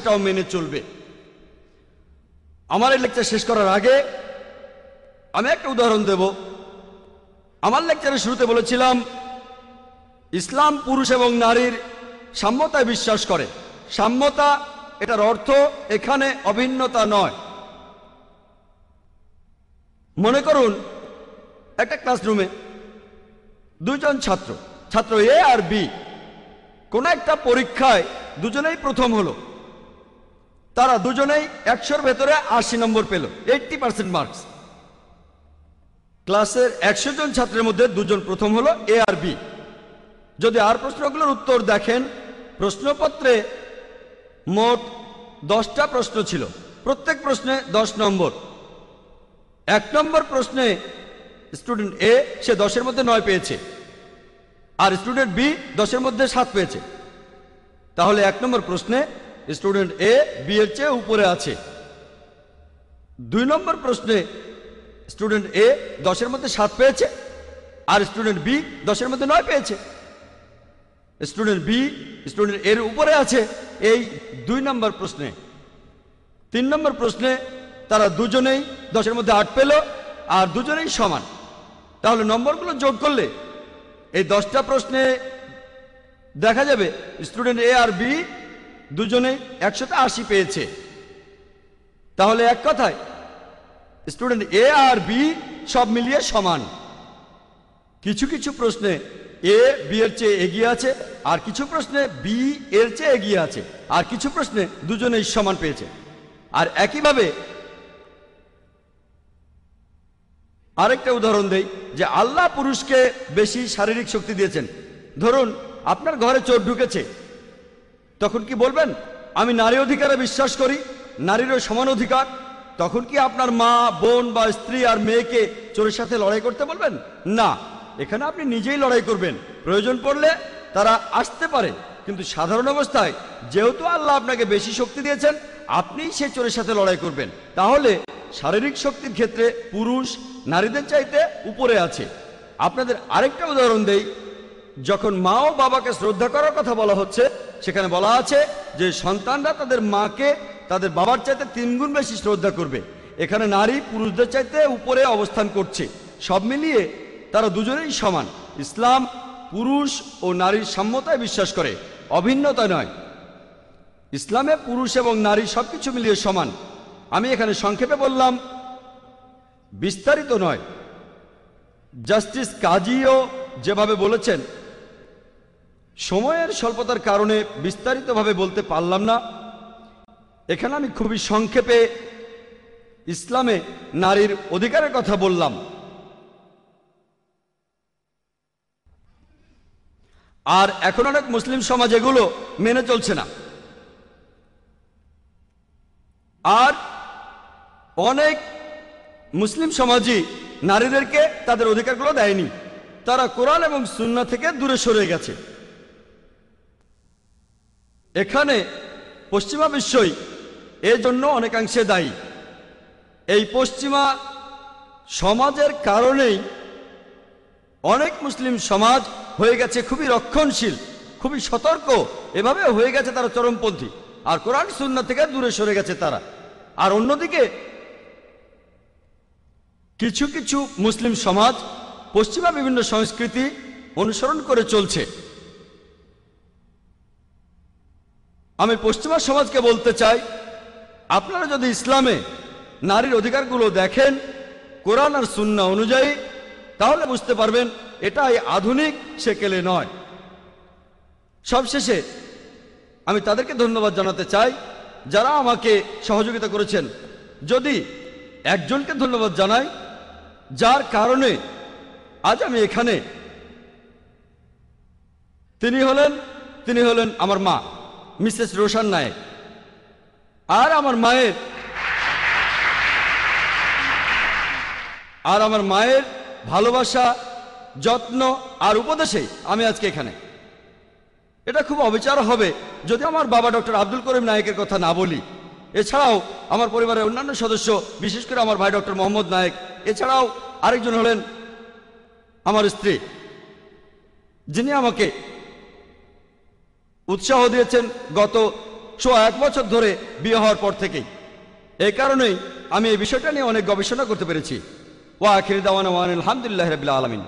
সেটাও মেনে চলবে। আমার এই লেকচার শেষ করার আগে আমি একটা উদাহরণ দেব। আমার লেকচারের শুরুতে বলেছিলাম ইসলাম পুরুষ এবং নারীর সাম্যতায় বিশ্বাস করে। সাম্যতা, এটার অর্থ এখানে অভিন্নতা নয়। মনে করুন একটা ক্লাসরুমে দুজন ছাত্র এ আর বি কোন একটা পরীক্ষায় দুজনেই প্রথম হলো। তারা দুজনেই 100-র ভেতরে 80 নম্বর পেল, 80% মার্কস। ক্লাসের 100 জন ছাত্রের মধ্যে দুজন প্রথম হলো, এ আর বি। যদি আর প্রশ্নগুলোর উত্তর দেখেন, প্রশ্নপত্রে মোট 10টা প্রশ্ন ছিল, প্রত্যেক প্রশ্নে 10 নম্বর। 1 নম্বর প্রশ্নে স্টুডেন্ট এ সে 10-এর মধ্যে 9 পেয়েছে, আর স্টুডেন্ট বি 10-এর মধ্যে 7 পেয়েছে। তাহলে 1 নম্বর প্রশ্নে স্টুডেন্ট এ বি এর চেয়ে উপরে আছে। 2 নম্বর প্রশ্নে স্টুডেন্ট এ 10-এর মধ্যে 7 পেয়েছে, আর স্টুডেন্ট বি 10-এর মধ্যে 9 পেয়েছে। স্টুডেন্ট বি স্টুডেন্ট এর উপরে আছে এই 2 নম্বর প্রশ্নে। 3 নম্বর প্রশ্নে তারা দুজনেই 10-এর মধ্যে 8 পেল, আর দুজনেই সমান। তাহলে নম্বরগুলো যোগ করলে এই 10টা প্রশ্নে দেখা যাবে স্টুডেন্ট এ আর বি দুজনেই 180 পেয়েছে। তাহলে এক কথায় স্টুডেন্ট এ আর বি সব মিলিয়ে সমান। কিছু কিছু প্রশ্নে এ বি এর চেয়ে এগিয়ে আছে, আর কিছু প্রশ্নে বি এর চেয়ে এগিয়ে আছে, আর কিছু প্রশ্নে দুজনেই সমান পেয়েছে। আর একইভাবে আরেকটা উদাহরণ দেই যে আল্লাহ পুরুষকে বেশি শারীরিক শক্তি দিয়েছেন। ধরুন আপনার ঘরে চোর ঢুকেছে, তখন কি বলবেন আমি নারী অধিকারে বিশ্বাস করি, নারীরও সমান অধিকার? তখন কি আপনার মা, বোন বা স্ত্রী আর মেয়েকে চোরের সাথে লড়াই করতে বলবেন? না, এখানে আপনি নিজেই লড়াই করবেন। প্রয়োজন পড়লে তারা আসতে পারে, কিন্তু সাধারণ অবস্থায় যেহেতু আল্লাহ আপনাকে বেশি শক্তি দিয়েছেন, আপনিই সেই চোরের সাথে লড়াই করবেন। তাহলে শারীরিক শক্তির ক্ষেত্রে পুরুষ নারীদের চাইতে উপরে আছে। আপনাদের আরেকটা উদাহরণ দেই। যখন মা ও বাবাকে শ্রদ্ধা করার কথা বলা হচ্ছে, সেখানে বলা আছে যে সন্তানরা তাদের মাকে তাদের বাবার চাইতে 3 গুণ বেশি শ্রদ্ধা করবে। এখানে নারী পুরুষদের চাইতে উপরে অবস্থান করছে। সব মিলিয়ে তারা দুজনেই সমান। ইসলাম পুরুষ ও নারীর সাম্যতায় বিশ্বাস করে, অভিন্নতা নয়। ইসলামে পুরুষ এবং নারী সবকিছু মিলিয়ে সমান। আমি এখানে সংক্ষেপে বললাম, বিস্তারিত নয়। জাস্টিস কাজীও যেভাবে বলেছেন, সময়ের স্বল্পতার কারণে বিস্তারিতভাবে বলতে পারলাম না। এখানে আমি খুবই সংক্ষেপে ইসলামে নারীর অধিকারের কথা বললাম। আর এখন অনেক মুসলিম সমাজ এগুলো মেনে চলছে না। আর অনেক মুসলিম সমাজই নারীদেরকে তাদের অধিকারগুলো দেয়নি। তারা কোরআন এবং সুন্নাহ থেকে দূরে সরে গেছে। এখানে পশ্চিমা বিশ্বই এর জন্য অনেকাংশে দায়ী। এই পশ্চিমা সমাজের কারণেই অনেক মুসলিম সমাজ হয়ে গেছে খুবই রক্ষণশীল, খুবই সতর্ক। এভাবে হয়ে গেছে তারা চরমপন্থী, আর কোরআন সুন্নাহ থেকে দূরে সরে গেছে তারা। আর অন্যদিকে কিছু কিছু মুসলিম সমাজ পশ্চিমা বিভিন্ন সংস্কৃতি অনুসরণ করে চলছে। আমি পশ্চিমা সমাজকে বলতে চাই, আপনারা যদি ইসলামে নারীর অধিকারগুলো দেখেন কোরআন আর সুন্নাহ অনুযায়ী, তাহলে বুঝতে পারবেন এটাই আধুনিক সেকেলে নয়। সবশেষে আমি তাদেরকে ধন্যবাদ জানাতে চাই যারা আমাকে সহযোগিতা করেছেন। যদি একজনকে ধন্যবাদ জানাই, যার কারণে আজ আমি এখানে, তিনি হলেন আমার মা, মিসেস রোশন নায়েক। আর আমার মায়ের ভালোবাসা, যত্ন আর উপদেশেই আমি আজকে এখানে। এটা খুব অবিচার হবে যদি আমার বাবা ডক্টর আব্দুল করিম নায়েকের কথা না বলি। এছাড়াও আমার পরিবারের অন্যান্য সদস্য, বিশেষ করে আমার ভাই ডক্টর মোহাম্মদ নায়েক, এছাড়াও আরেকজন হলেন আমার স্ত্রী, যিনি আমাকে উৎসাহ দিয়েছেন গত 1 বছর ধরে বিয়ে হওয়ার পর থেকেই। এই কারণেই আমি এই বিষয়টা নিয়ে অনেক গবেষণা করতে পেরেছি। ওয়া আখির দাওয়ানা ওয়া আলহামদুলিল্লাহি রাব্বিল আলামিন।